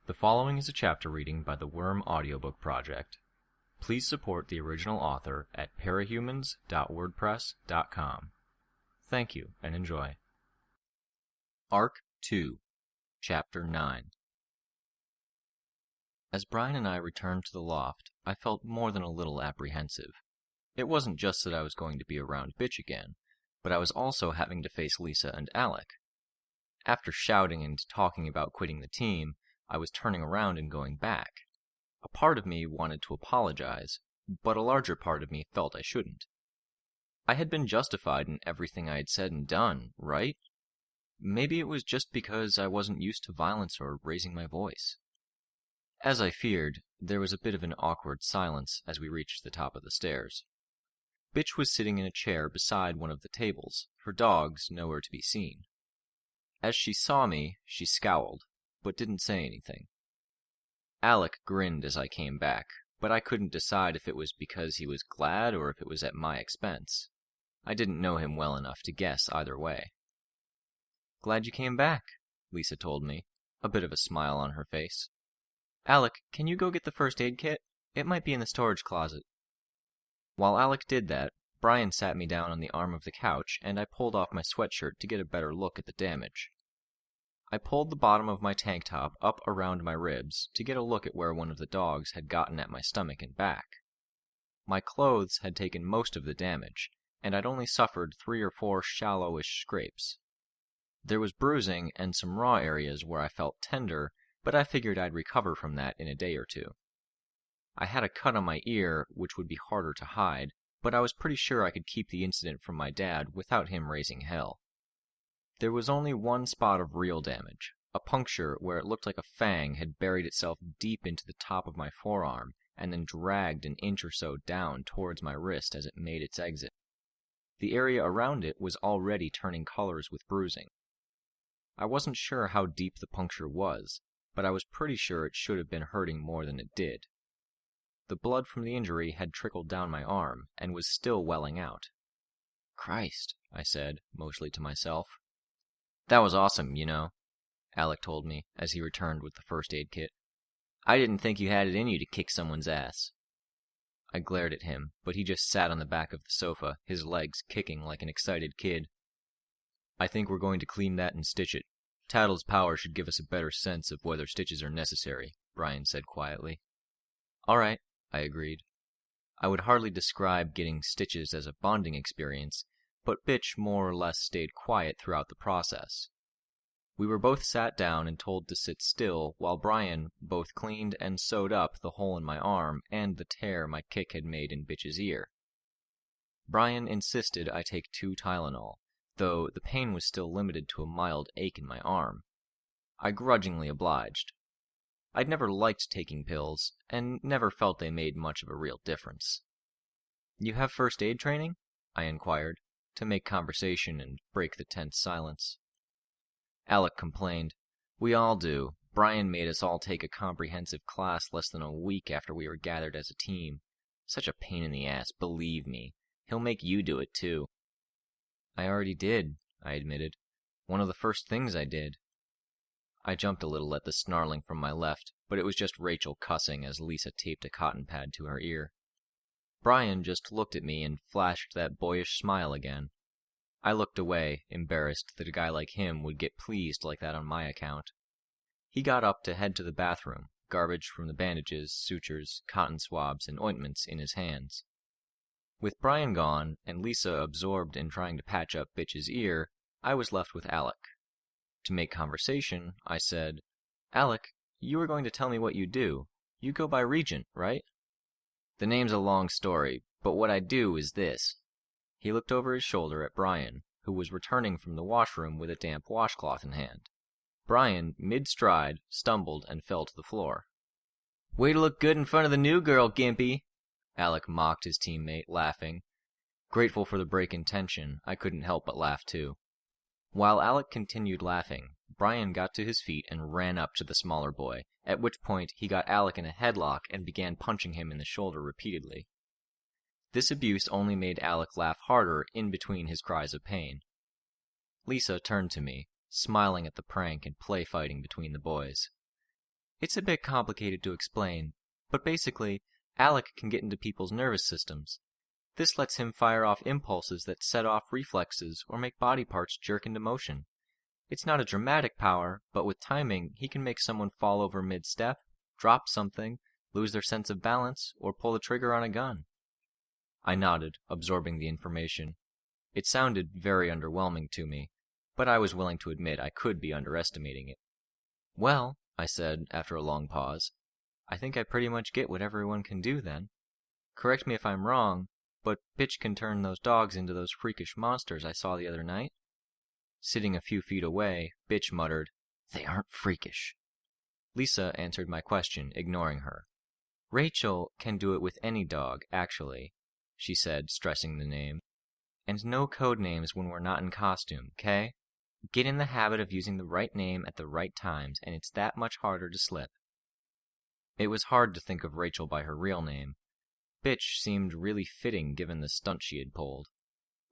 The following is a chapter reading by the Worm Audiobook Project. Please support the original author at parahumans.wordpress.com. Thank you, and enjoy. Arc 2, Chapter 9. As Brian and I returned to the loft, I felt more than a little apprehensive. It wasn't just that I was going to be around Bitch again, but I was also having to face Lisa and Alec. After shouting and talking about quitting the team, I was turning around and going back. A part of me wanted to apologize, but a larger part of me felt I shouldn't. I had been justified in everything I had said and done, right? Maybe it was just because I wasn't used to violence or raising my voice. As I feared, there was a bit of an awkward silence as we reached the top of the stairs. Bitch was sitting in a chair beside one of the tables, her dogs nowhere to be seen. As she saw me, she scowled, but didn't say anything. Alec grinned as I came back, but I couldn't decide if it was because he was glad or if it was at my expense. I didn't know him well enough to guess either way. "Glad you came back," Lisa told me, a bit of a smile on her face. "Alec, can you go get the first aid kit? It might be in the storage closet." While Alec did that, Brian sat me down on the arm of the couch, and I pulled off my sweatshirt to get a better look at the damage. I pulled the bottom of my tank top up around my ribs to get a look at where one of the dogs had gotten at my stomach and back. My clothes had taken most of the damage, and I'd only suffered 3 or 4 shallowish scrapes. There was bruising and some raw areas where I felt tender, but I figured I'd recover from that in a day or two. I had a cut on my ear, which would be harder to hide, but I was pretty sure I could keep the incident from my dad without him raising hell. There was only one spot of real damage, a puncture where it looked like a fang had buried itself deep into the top of my forearm and then dragged an inch or so down towards my wrist as it made its exit. The area around it was already turning colors with bruising. I wasn't sure how deep the puncture was, but I was pretty sure it should have been hurting more than it did. The blood from the injury had trickled down my arm and was still welling out. "Christ," I said, mostly to myself. "That was awesome, you know," Alec told me as he returned with the first aid kit. "I didn't think you had it in you to kick someone's ass." I glared at him, but he just sat on the back of the sofa, his legs kicking like an excited kid. "I think we're going to clean that and stitch it. Tattle's power should give us a better sense of whether stitches are necessary," Brian said quietly. "All right," I agreed. I would hardly describe getting stitches as a bonding experience, but Bitch more or less stayed quiet throughout the process. We were both sat down and told to sit still while Brian both cleaned and sewed up the hole in my arm and the tear my kick had made in Bitch's ear. Brian insisted I take 2 Tylenol, though the pain was still limited to a mild ache in my arm. I grudgingly obliged. I'd never liked taking pills, and never felt they made much of a real difference. "You have first aid training?" I inquired, to make conversation and break the tense silence. Alec complained. "We all do. Brian made us all take a comprehensive class less than a week after we were gathered as a team. Such a pain in the ass, believe me. He'll make you do it, too." "I already did," I admitted. "One of the first things I did." I jumped a little at the snarling from my left, but it was just Rachel cussing as Lisa taped a cotton pad to her ear. Brian just looked at me and flashed that boyish smile again. I looked away, embarrassed that a guy like him would get pleased like that on my account. He got up to head to the bathroom, garbage from the bandages, sutures, cotton swabs, and ointments in his hands. With Brian gone, and Lisa absorbed in trying to patch up Bitch's ear, I was left with Alec. To make conversation, I said, "Alec, you were going to tell me what you do. You go by Regent, right?" "The name's a long story, but what I do is this." He looked over his shoulder at Brian, who was returning from the washroom with a damp washcloth in hand. Brian, mid-stride, stumbled and fell to the floor. "Way to look good in front of the new girl, Gimpy," Alec mocked his teammate, laughing. Grateful for the break in tension, I couldn't help but laugh too. While Alec continued laughing, Brian got to his feet and ran up to the smaller boy, at which point he got Alec in a headlock and began punching him in the shoulder repeatedly. This abuse only made Alec laugh harder in between his cries of pain. Lisa turned to me, smiling at the prank and play fighting between the boys. It's a bit complicated to explain, but basically, Alec can get into people's nervous systems. This lets him fire off impulses that set off reflexes or make body parts jerk into motion. It's not a dramatic power, but with timing, he can make someone fall over mid-step, drop something, lose their sense of balance, or pull the trigger on a gun. I nodded, absorbing the information. It sounded very underwhelming to me, but I was willing to admit I could be underestimating it. Well, I said after a long pause, I think I pretty much get what everyone can do then. Correct me if I'm wrong, but Bitch can turn those dogs into those freakish monsters I saw the other night. Sitting a few feet away, Bitch muttered, "They aren't freakish." Lisa answered my question, ignoring her. "Rachel can do it with any dog, actually," she said, stressing the name. "And no code names when we're not in costume, 'kay? Get in the habit of using the right name at the right times, and it's that much harder to slip." It was hard to think of Rachel by her real name. Bitch seemed really fitting given the stunt she had pulled.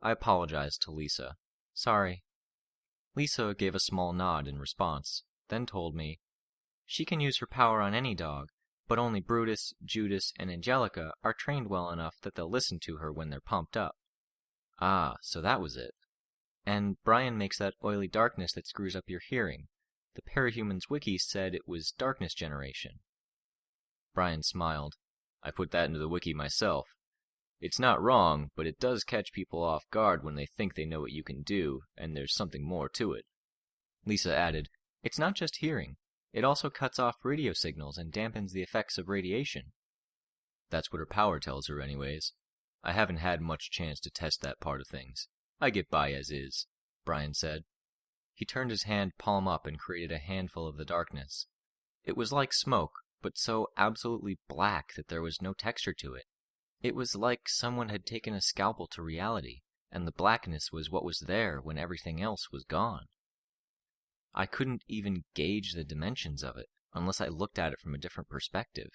I apologized to Lisa. "Sorry." Lisa gave a small nod in response, then told me, "She can use her power on any dog, but only Brutus, Judas, and Angelica are trained well enough that they'll listen to her when they're pumped up." Ah, so that was it. "And Brian makes that oily darkness that screws up your hearing. The Parahumans wiki said it was darkness generation." Brian smiled. "I put that into the wiki myself. It's not wrong, but it does catch people off guard when they think they know what you can do, and there's something more to it." Lisa added, "It's not just hearing. It also cuts off radio signals and dampens the effects of radiation." "That's what her power tells her anyways. I haven't had much chance to test that part of things. I get by as is," Brian said. He turned his hand palm up and created a handful of the darkness. It was like smoke, but so absolutely black that there was no texture to it. It was like someone had taken a scalpel to reality, and the blackness was what was there when everything else was gone. I couldn't even gauge the dimensions of it, unless I looked at it from a different perspective.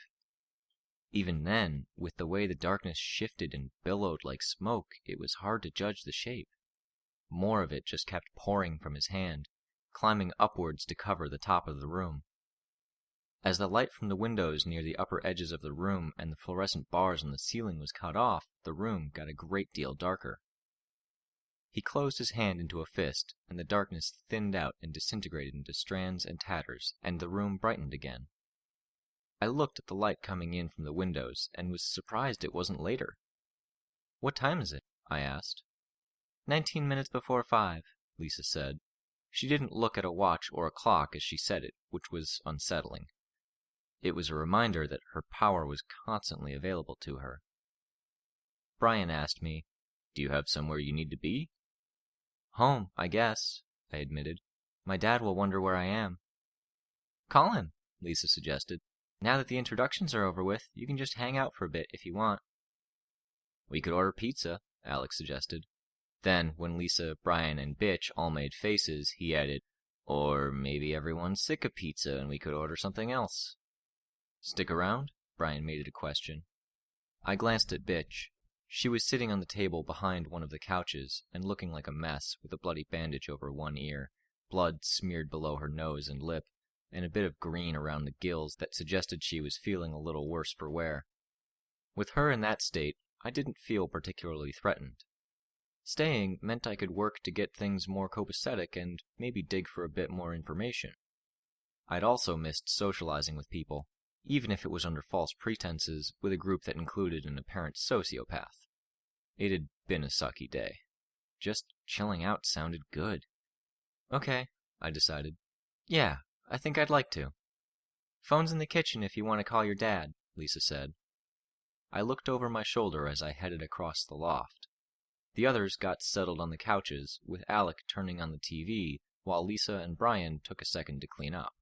Even then, with the way the darkness shifted and billowed like smoke, it was hard to judge the shape. More of it just kept pouring from his hand, climbing upwards to cover the top of the room. As the light from the windows near the upper edges of the room and the fluorescent bars on the ceiling was cut off, the room got a great deal darker. He closed his hand into a fist, and the darkness thinned out and disintegrated into strands and tatters, and the room brightened again. I looked at the light coming in from the windows, and was surprised it wasn't later. "What time is it?" I asked. 19 minutes before 5, Lisa said. She didn't look at a watch or a clock as she said it, which was unsettling. It was a reminder that her power was constantly available to her. Brian asked me, "Do you have somewhere you need to be?" "Home, I guess," I admitted. "My dad will wonder where I am." "Call him," Lisa suggested. "Now that the introductions are over with, you can just hang out for a bit if you want." "We could order pizza," Alex suggested. Then, when Lisa, Brian, and Bitch all made faces, he added, "Or maybe everyone's sick of pizza and we could order something else." "Stick around?" Brian made it a question. I glanced at Bitch. She was sitting on the table behind one of the couches and looking like a mess, with a bloody bandage over one ear, blood smeared below her nose and lip, and a bit of green around the gills that suggested she was feeling a little worse for wear. With her in that state, I didn't feel particularly threatened. Staying meant I could work to get things more copacetic and maybe dig for a bit more information. I'd also missed socializing with people, even if it was under false pretenses, with a group that included an apparent sociopath. It had been a sucky day. Just chilling out sounded good. "Okay," I decided. "Yeah, I think I'd like to." "Phone's in the kitchen if you want to call your dad," Lisa said. I looked over my shoulder as I headed across the loft. The others got settled on the couches, with Alec turning on the TV, while Lisa and Brian took a second to clean up.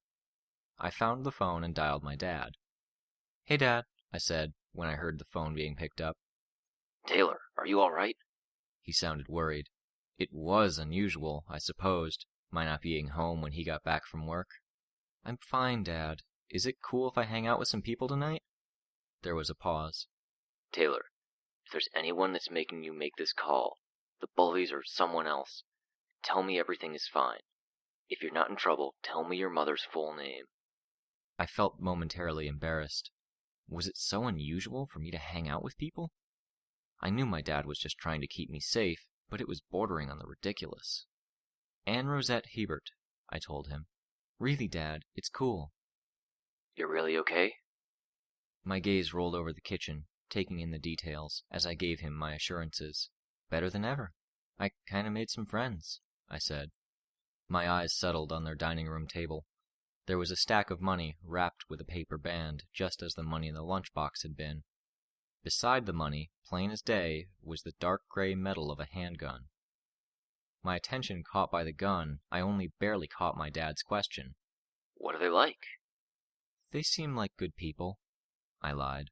I found the phone and dialed my dad. "Hey, Dad," I said, when I heard the phone being picked up. "Taylor, are you all right?" He sounded worried. It was unusual, I supposed, my not being home when he got back from work. "I'm fine, Dad. Is it cool if I hang out with some people tonight?" There was a pause. "Taylor, if there's anyone that's making you make this call, the bullies or someone else, tell me everything is fine. If you're not in trouble, tell me your mother's full name." I felt momentarily embarrassed. Was it so unusual for me to hang out with people? I knew my dad was just trying to keep me safe, but it was bordering on the ridiculous. Anne Rosette Hebert, I told him. Really, Dad, it's cool. You're really okay? My gaze rolled over the kitchen, taking in the details, as I gave him my assurances. Better than ever. I kinda made some friends, I said. My eyes settled on their dining room table. There was a stack of money wrapped with a paper band, just as the money in the lunchbox had been. Beside the money, plain as day, was the dark gray metal of a handgun. My attention caught by the gun, I only barely caught my dad's question. What are they like? They seem like good people, I lied.